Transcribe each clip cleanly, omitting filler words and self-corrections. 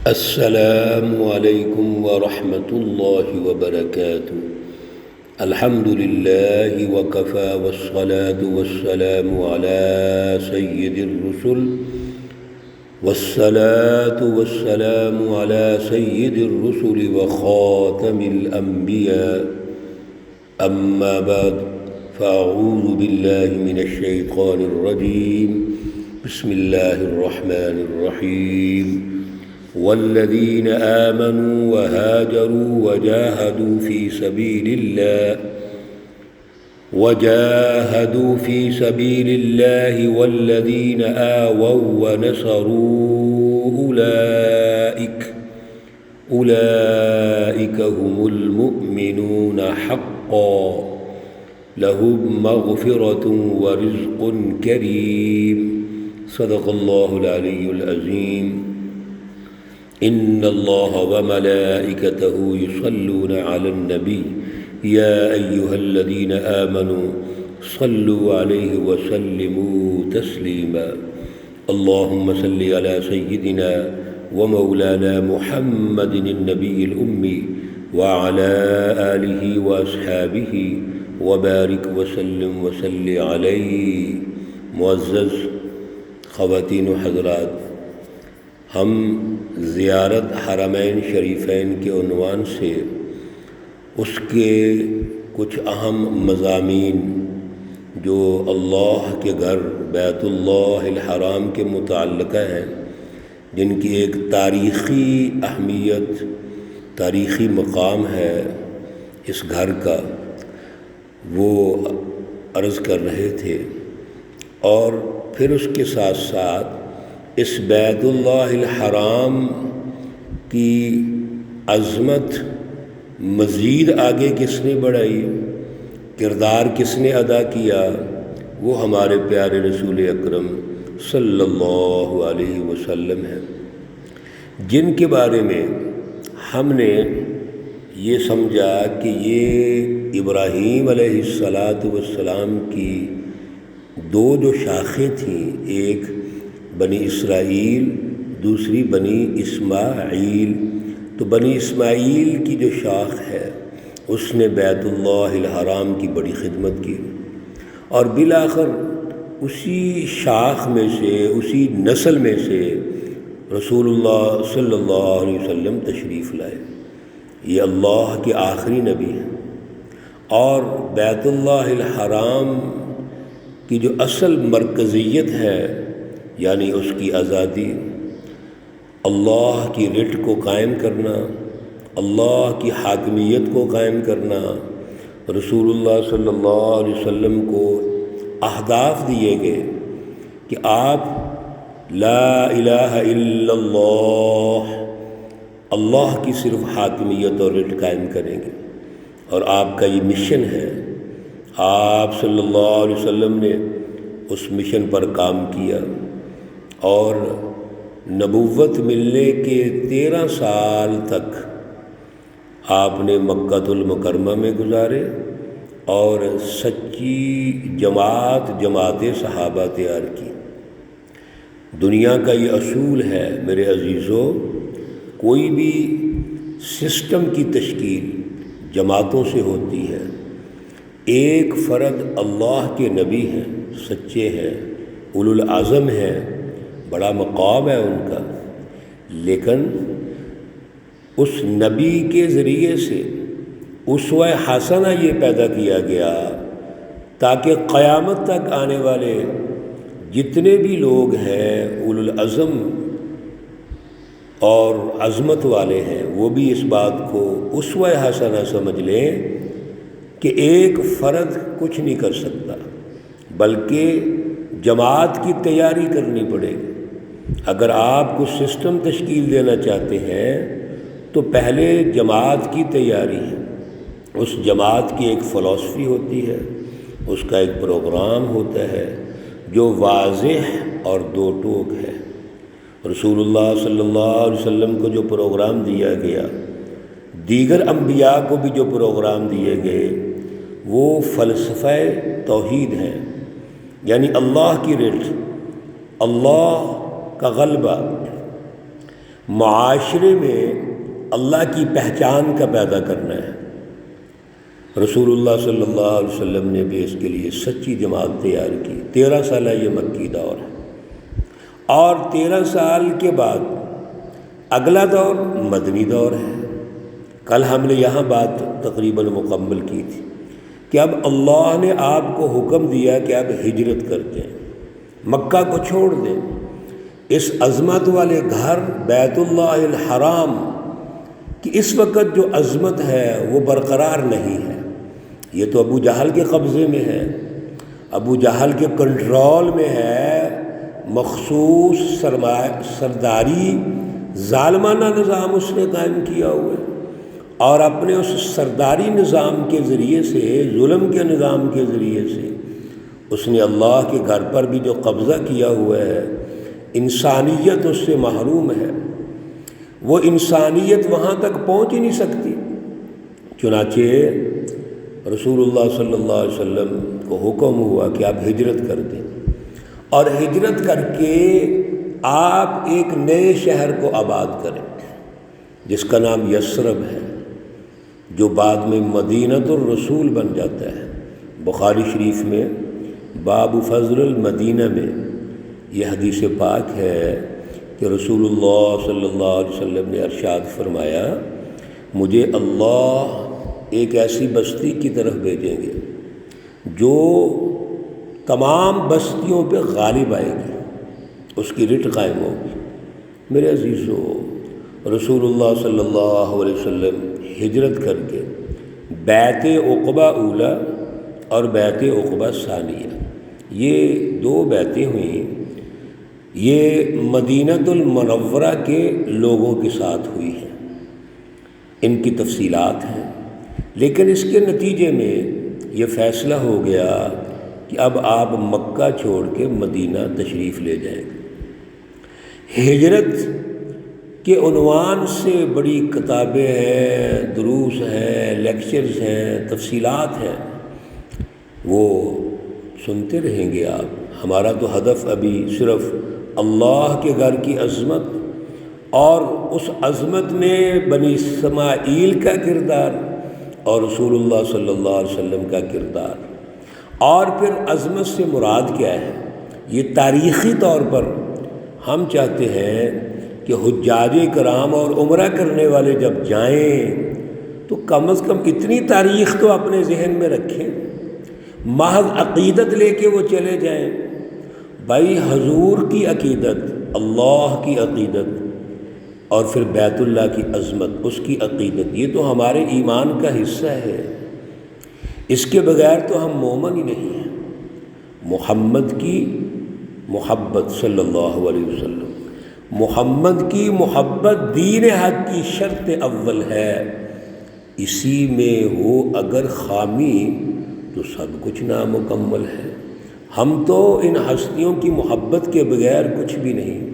السلام علیکم ورحمۃ اللہ وبرکاتہ۔ الحمد للہ وکفی والصلاة والسلام علی سید الرسل والصلاة والسلام علی سید الرسل وخاتم الانبیاء اما بعد فاعوذ باللہ من الشیطان الرجیم بسم اللہ الرحمن الرحیم والذین آمنوا وهاجروا وجاهدوا في سبیل اللہ والذین آووا ونصروا أولئک هم المؤمنون حقا لهم مغفرة ورزق کریم۔ صدق اللہ العلی العظیم۔ ان اللہ وملائکتہ یصلون علی النبی یا ایہا الذین آمنوا صلوا علیہ وسلموا تسلیما۔ اللہم صل علی سیدنا ومولانا محمد النبی الأمی وعلی آلہ واصحابہ وبارک وسلم وصل علیہ۔ معزز خواتین و حضرات، ہم زیارت حرمین شریفین کے عنوان سے اس کے کچھ اہم مضامین جو اللہ کے گھر بیت اللہ الحرام کے متعلقہ ہیں، جن کی ایک تاریخی اہمیت، تاریخی مقام ہے اس گھر کا، وہ عرض کر رہے تھے۔ اور پھر اس کے ساتھ ساتھ اس بیت اللہ الحرام کی عظمت مزید آگے کس نے بڑھائی، کردار کس نے ادا کیا، وہ ہمارے پیارے رسول اکرم صلی اللہ علیہ وسلم ہیں، جن کے بارے میں ہم نے یہ سمجھا کہ یہ ابراہیم علیہ السلام کی دو جو شاخیں تھیں، ایک بنی اسرائیل، دوسری بنی اسماعیل، تو بنی اسماعیل کی جو شاخ ہے اس نے بیت اللہ الحرام کی بڑی خدمت کی، اور بالآخر اسی شاخ میں سے، اسی نسل میں سے رسول اللہ صلی اللہ علیہ وسلم تشریف لائے۔ یہ اللہ کے آخری نبی ہیں، اور بیت اللہ الحرام کی جو اصل مرکزیت ہے، یعنی اس کی آزادی، اللہ کی رٹ کو قائم کرنا، اللہ کی حاکمیت کو قائم کرنا، رسول اللہ صلی اللہ علیہ وسلم کو اہداف دیے گئے کہ آپ لا الہ الا اللہ کی صرف حاکمیت اور رٹ قائم کریں گے، اور آپ کا یہ مشن ہے۔ آپ صلی اللہ علیہ وسلم نے اس مشن پر کام کیا، اور نبوت ملنے کے 13 سال تک آپ نے مکۃ المکرمہ میں گزارے، اور سچی جماعت صحابہ تیار کی۔ دنیا کا یہ اصول ہے میرے عزیزو، کوئی بھی سسٹم کی تشکیل جماعتوں سے ہوتی ہے۔ ایک فرد اللہ کے نبی ہیں، سچے ہیں، اولو العزم ہیں، بڑا مقام ہے ان کا، لیکن اس نبی کے ذریعے سے اسوہ حسنہ یہ پیدا کیا گیا تاکہ قیامت تک آنے والے جتنے بھی لوگ ہیں اولو العزم اور عظمت والے ہیں، وہ بھی اس بات کو اسوہ حسنہ سمجھ لیں کہ ایک فرد کچھ نہیں کر سکتا، بلکہ جماعت کی تیاری کرنی پڑے گی۔ اگر آپ کو سسٹم تشکیل دینا چاہتے ہیں تو پہلے جماعت کی تیاری ہے۔ اس جماعت کی ایک فلسفی ہوتی ہے، اس کا ایک پروگرام ہوتا ہے جو واضح اور دو ٹوک ہے۔ رسول اللہ صلی اللہ علیہ وسلم کو جو پروگرام دیا گیا، دیگر انبیاء کو بھی جو پروگرام دیے گئے، وہ فلسفہ توحید ہے، یعنی اللہ کی رٹ، اللہ کا غلبہ، معاشرے میں اللہ کی پہچان کا پیدا کرنا ہے۔ رسول اللہ صلی اللہ علیہ وسلم نے بھی اس کے لیے سچی جماعت تیار کی۔ 13 سالہ یہ مکی دور ہے، اور 13 سال کے بعد اگلا دور مدنی دور ہے۔ کل ہم نے یہاں بات تقریباً مکمل کی تھی کہ اب اللہ نے آپ کو حکم دیا کہ اب ہجرت کر دیں، مکہ کو چھوڑ دیں، اس عظمت والے گھر بیت اللہ الحرام کہ اس وقت جو عظمت ہے وہ برقرار نہیں ہے۔ یہ تو ابو جہل کے قبضے میں ہے، ابو جہل کے کنٹرول میں ہے، مخصوص سرداری ظالمانہ نظام اس نے قائم کیا ہوا ہے، اور اپنے اس سرداری نظام کے ذریعے سے، ظلم کے نظام کے ذریعے سے اس نے اللہ کے گھر پر بھی جو قبضہ کیا ہوا ہے، انسانیت اس سے محروم ہے، وہ انسانیت وہاں تک پہنچ ہی نہیں سکتی۔ چنانچہ رسول اللہ صلی اللہ علیہ وسلم کو حکم ہوا کہ آپ ہجرت کر دیں، اور ہجرت کر کے آپ ایک نئے شہر کو آباد کریں جس کا نام یثرب ہے، جو بعد میں مدینۃ الرسول بن جاتا ہے۔ بخاری شریف میں باب فضل المدینہ میں یہ حدیث پاک ہے کہ رسول اللہ صلی اللہ علیہ وسلم نے ارشاد فرمایا، مجھے اللہ ایک ایسی بستی کی طرف بھیجیں گے جو تمام بستیوں پہ غالب آئے گی، اس کی رٹ قائم ہوگی۔ میرے عزیزو، رسول اللہ صلی اللہ علیہ وسلم ہجرت کر کے بیعت عقبہ اولا اور بیعت عقبہ ثانیہ، یہ 2 بیعتیں ہوئیں، یہ مدینۃ المنورہ کے لوگوں کے ساتھ ہوئی ہیں، ان کی تفصیلات ہیں، لیکن اس کے نتیجے میں یہ فیصلہ ہو گیا کہ اب آپ مکہ چھوڑ کے مدینہ تشریف لے جائیں گے۔ ہجرت کے عنوان سے بڑی کتابیں ہیں، دروس ہیں، لیکچرز ہیں، تفصیلات ہیں، وہ سنتے رہیں گے آپ۔ ہمارا تو ہدف ابھی صرف اللہ کے گھر کی عظمت اور اس عظمت میں بنی اسماعیل کا کردار اور رسول اللہ صلی اللہ علیہ وسلم کا کردار، اور پھر عظمت سے مراد کیا ہے، یہ تاریخی طور پر ہم چاہتے ہیں کہ حجاج کرام اور عمرہ کرنے والے جب جائیں تو کم از کم اتنی تاریخ تو اپنے ذہن میں رکھیں، محض عقیدت لے کے وہ چلے جائیں۔ بھائی حضور کی عقیدت، اللہ کی عقیدت، اور پھر بیت اللہ کی عظمت، اس کی عقیدت، یہ تو ہمارے ایمان کا حصہ ہے، اس کے بغیر تو ہم مومن ہی نہیں ہیں۔ محمد کی محبت صلی اللہ علیہ وسلم، محمد کی محبت دین حق کی شرط اول ہے، اسی میں ہو اگر خامی تو سب کچھ نامکمل ہے۔ ہم تو ان ہستیوں کی محبت کے بغیر کچھ بھی نہیں۔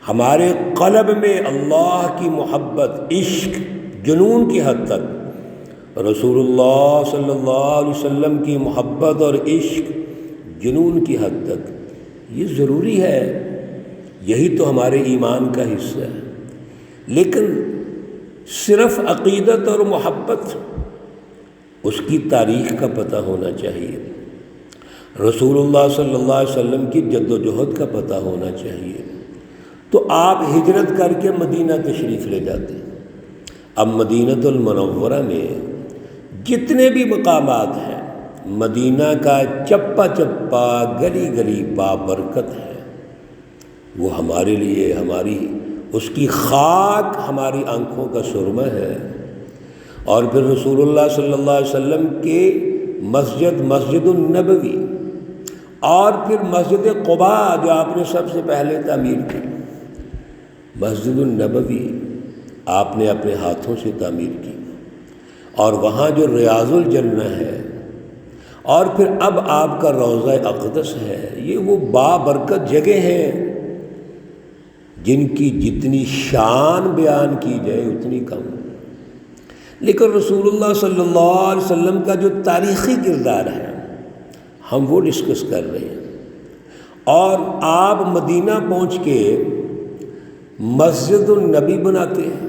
ہمارے قلب میں اللہ کی محبت، عشق، جنون کی حد تک، رسول اللہ صلی اللہ علیہ وسلم کی محبت اور عشق، جنون کی حد تک، یہ ضروری ہے، یہی تو ہمارے ایمان کا حصہ ہے۔ لیکن صرف عقیدت اور محبت، اس کی تاریخ کا پتہ ہونا چاہیے، رسول اللہ صلی اللہ علیہ وسلم کی جد و جہد کا پتہ ہونا چاہیے، تو آپ ہجرت کر کے مدینہ تشریف لے جاتے۔ اب مدینۃ المنورہ میں جتنے بھی مقامات ہیں، مدینہ کا چپا چپا، گلی گلی بابرکت ہے، وہ ہمارے لیے، ہماری اس کی خاک ہماری آنکھوں کا سرمہ ہے۔ اور پھر رسول اللہ صلی اللہ علیہ وسلم کے مسجد النبوی، اور پھر مسجد قباء جو آپ نے سب سے پہلے تعمیر کی، مسجد النبوی آپ نے اپنے ہاتھوں سے تعمیر کی، اور وہاں جو ریاض الجنہ ہے، اور پھر اب آپ کا روضہ اقدس ہے، یہ وہ بابرکت جگہ ہیں جن کی جتنی شان بیان کی جائے اتنی کم۔ لیکن رسول اللہ صلی اللہ علیہ وسلم کا جو تاریخی کردار ہے، ہم وہ ڈسکس کر رہے ہیں۔ اور آپ مدینہ پہنچ کے مسجد النبی بناتے ہیں،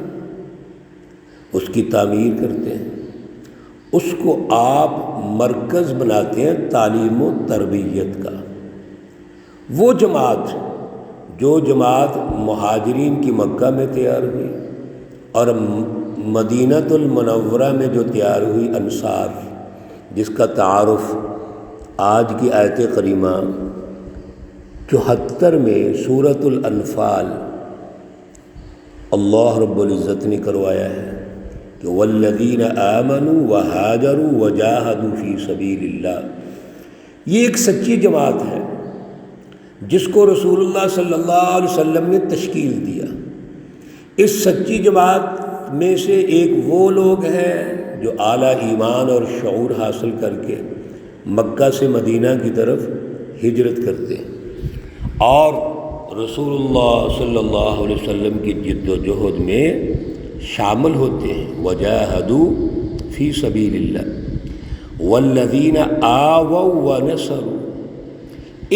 اس کی تعمیر کرتے ہیں، اس کو آپ مرکز بناتے ہیں تعلیم و تربیت کا۔ وہ جماعت جو جماعت مہاجرین کی مکہ میں تیار ہوئی اور مدینۃ المنورہ میں جو تیار ہوئی انصار، جس کا تعارف آج کی آیت کریمہ 74 میں سورۃ الانفال اللہ رب العزت نے کروایا ہے کہ والذین آمنوا وہاجروا وجاہدوا فی سبیل اللہ۔ یہ ایک سچی جماعت ہے جس کو رسول اللہ صلی اللہ علیہ وسلم نے تشکیل دیا۔ اس سچی جماعت میں سے ایک وہ لوگ ہیں جو اعلیٰ ایمان اور شعور حاصل کر کے مکہ سے مدینہ کی طرف ہجرت کرتے ہیں اور رسول اللہ صلی اللہ علیہ وسلم کی جد و جہد میں شامل ہوتے ہیں۔ وجاہدوا فی سبیل اللہ والذین آووا ونصروا۔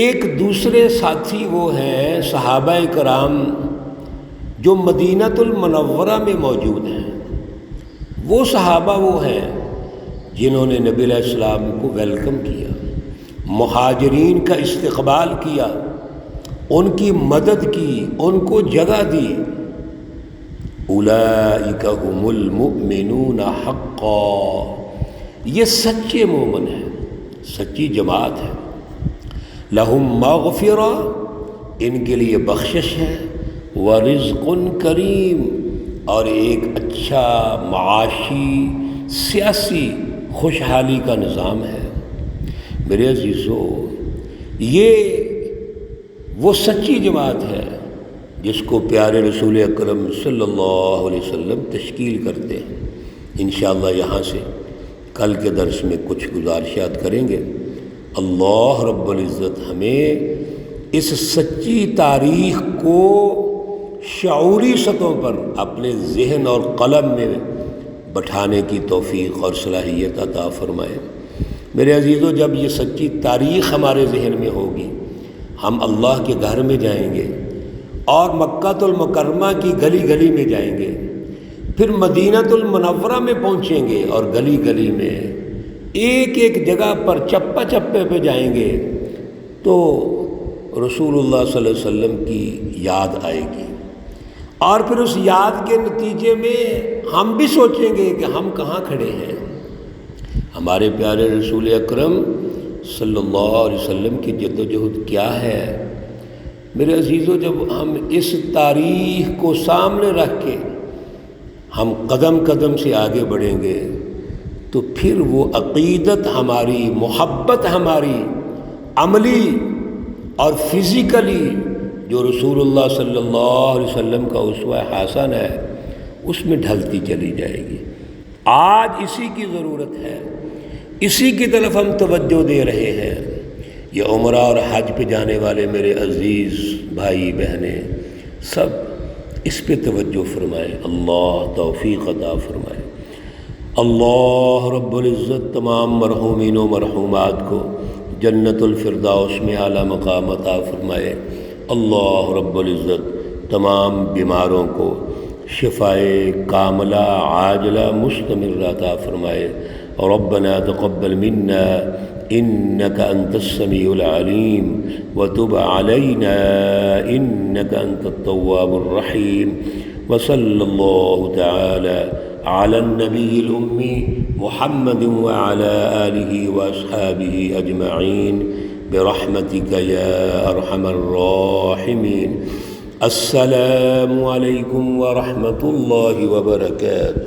ایک دوسرے ساتھی وہ ہیں صحابہ کرام جو مدینۃ المنورہ میں موجود ہیں۔ وہ صحابہ وہ ہیں جنہوں نے نبی علیہ السلام کو ویلکم کیا، مہاجرین کا استقبال کیا، ان کی مدد کی، ان کو جگہ دی۔ اولئک هم المؤمنون حقا۔ یہ سچے مومن ہیں، سچی جماعت ہے۔ لہم مغفرہ، ان کے لیے بخشش ہے، ورزق کریم، اور ایک اچھا معاشی سیاسی خوشحالی کا نظام ہے۔ میرے عزیزو، یہ وہ سچی جماعت ہے جس کو پیارے رسول اکرم صلی اللہ علیہ وسلم تشکیل کرتے ہیں۔ انشاءاللہ یہاں سے کل کے درس میں کچھ گزارشات کریں گے۔ اللہ رب العزت ہمیں اس سچی تاریخ کو شعوری سطح پر اپنے ذہن اور قلم میں بٹھانے کی توفیق اور صلاحیت عطا فرمائے۔ میرے عزیزو، جب یہ سچی تاریخ ہمارے ذہن میں ہوگی، ہم اللہ کے گھر میں جائیں گے اور مکہ المکرمہ کی گلی گلی میں جائیں گے، پھر مدینۃ المنورہ میں پہنچیں گے اور گلی گلی میں ایک ایک جگہ پر چپا چپے پہ جائیں گے تو رسول اللہ صلی اللہ علیہ وسلم کی یاد آئے گی، اور پھر اس یاد کے نتیجے میں ہم بھی سوچیں گے کہ ہم کہاں کھڑے ہیں۔ ہمارے پیارے رسول اکرم صلی اللہ علیہ وسلم کی جد و جہد کیا ہے۔ میرے عزیزو، جب ہم اس تاریخ کو سامنے رکھ کے ہم قدم قدم سے آگے بڑھیں گے تو پھر وہ عقیدت ہماری، محبت ہماری عملی اور فزیکلی جو رسول اللہ صلی اللہ علیہ وسلم کا اسوہ حسن ہے اس میں ڈھلتی چلی جائے گی۔ آج اسی کی ضرورت ہے، اسی کی طرف ہم توجہ دے رہے ہیں۔ یہ عمرہ اور حج پہ جانے والے میرے عزیز بھائی بہنیں سب اس پہ توجہ فرمائیں، اللہ توفیق عطا فرمائے۔ اللہ رب العزت تمام مرحومین و مرحومات کو جنت الفردوس میں اعلیٰ مقام عطا فرمائے۔ اللہ رب العزت تمام بیماروں کو شفائے کاملہ عاجلہ مستمرہ عطا فرمائے۔ ربنا تقبل منا إنك أنت السميع العليم وتب علينا إنك أنت التواب الرحيم، وصلى الله تعالى على النبي الأمي محمد وعلى آله وأصحابه أجمعين برحمتك يا أرحم الراحمين۔ السلام عليكم ورحمة الله وبركاته۔